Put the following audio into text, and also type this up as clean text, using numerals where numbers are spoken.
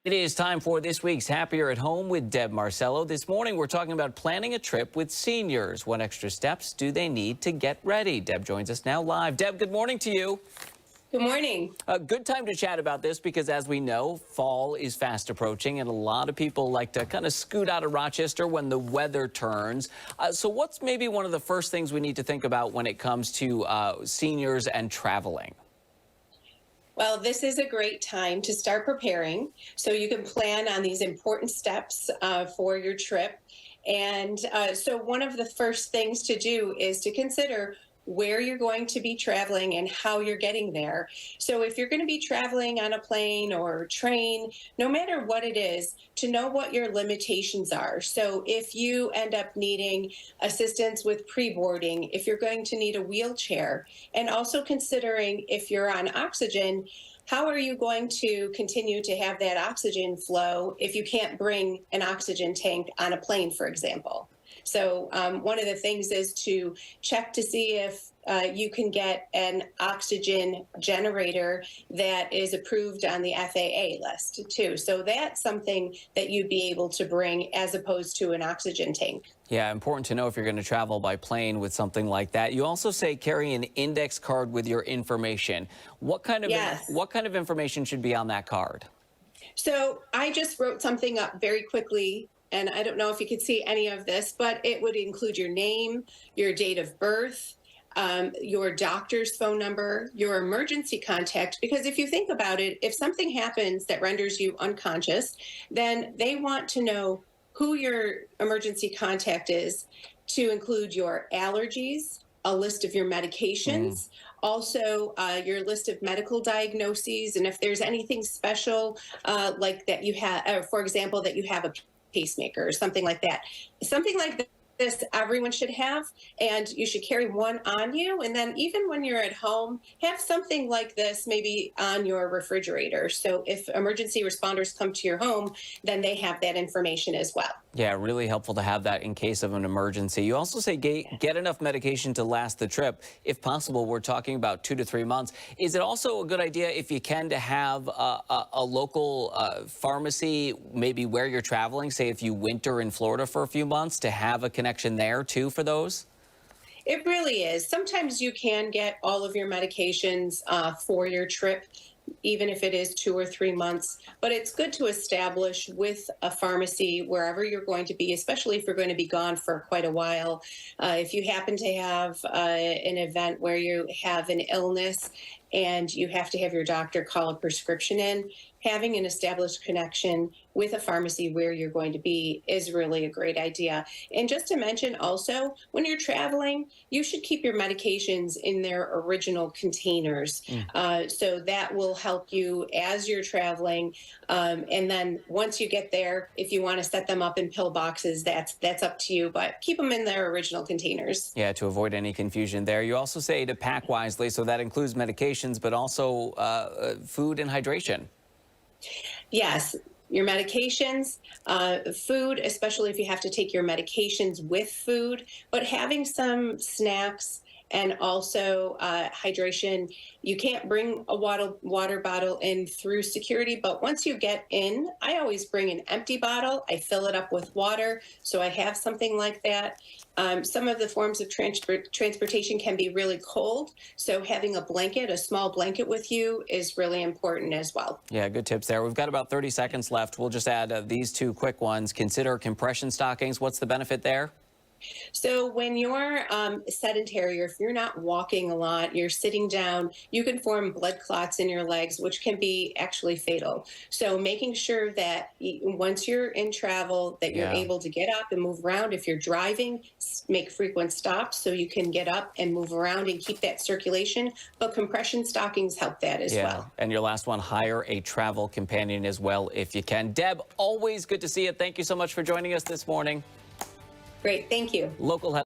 It is time for this week's Happier at Home with Deb Marcello. This morning, we're talking about planning a trip with seniors. What extra steps do they need to get ready? Deb joins us now live. Deb, good morning to you. Good morning. A good time to chat about this because, as we know, fall is fast approaching, and a lot of people like to kind of scoot out of Rochester when the weather turns. So what's maybe one of the first things we need to think about when it comes to seniors and traveling? Well, this is a great time to start preparing so you can plan on these important steps for your trip. And so one of the first things to do is to consider where you're going to be traveling and how you're getting there. So if you're going to be traveling on a plane or train, no matter what it is, to know what your limitations are. So if you end up needing assistance with pre-boarding, if you're going to need a wheelchair, and also considering if you're on oxygen, how are you going to continue to have that oxygen flow if you can't bring an oxygen tank on a plane, for example? So one of the things is to check to see if you can get an oxygen generator that is approved on the FAA list too. So that's something that you'd be able to bring as opposed to an oxygen tank. Yeah, important to know if you're going to travel by plane with something like that. You also say carry an index card with your information. What kind of information should be on that card? So I just wrote something up very quickly, and I don't know if you could see any of this, but it would include your name, your date of birth, your doctor's phone number, your emergency contact, because if you think about it, if something happens that renders you unconscious, then they want to know who your emergency contact is, to include your allergies, a list of your medications, also your list of medical diagnoses, and if there's anything special like that you have, for example, that you have a pacemaker or something like that. Something like this everyone should have, and you should carry one on you. And then even when you're at home, have something like this maybe on your refrigerator. So if emergency responders come to your home, then they have that information as well. Yeah, really helpful to have that in case of an emergency. You also say get enough medication to last the trip. If possible, we're talking about 2 to 3 months. Is it also a good idea, if you can, to have a local pharmacy maybe where you're traveling? Say if you winter in Florida for a few months, to have a connection there too for those? It really is. Sometimes you can get all of your medications for your trip, even if it is 2 or 3 months. But it's good to establish with a pharmacy wherever you're going to be, especially if you're going to be gone for quite a while. If you happen to have an event where you have an illness and you have to have your doctor call a prescription in, having an established connection with a pharmacy where you're going to be is really a great idea. And just to mention also, when you're traveling, you should keep your medications in their original containers. So that will help you as you're traveling. And then once you get there, if you want to set them up in pill boxes, that's up to you, but keep them in their original containers. Yeah, to avoid any confusion there. You also say to pack wisely, so that includes medications, but also food and hydration. Yes, your medications, food, especially if you have to take your medications with food, but having some snacks and also hydration. You can't bring a water bottle in through security, but once you get in, I always bring an empty bottle. I fill it up with water, so I have something like that. Some of the forms of transportation can be really cold, so having a blanket, a small blanket with you is really important as well. Yeah, good tips there. We've got about 30 seconds left. We'll just add these two quick ones. Consider compression stockings. What's the benefit there? So when you're sedentary, or if you're not walking a lot, you're sitting down, you can form blood clots in your legs, which can be actually fatal. So making sure that once you're in travel, that you're able to get up and move around. If you're driving, make frequent stops so you can get up and move around and keep that circulation. But compression stockings help that as well. And your last one, hire a travel companion as well if you can. Deb, always good to see you. Thank you so much for joining us this morning. Great. Thank you. Local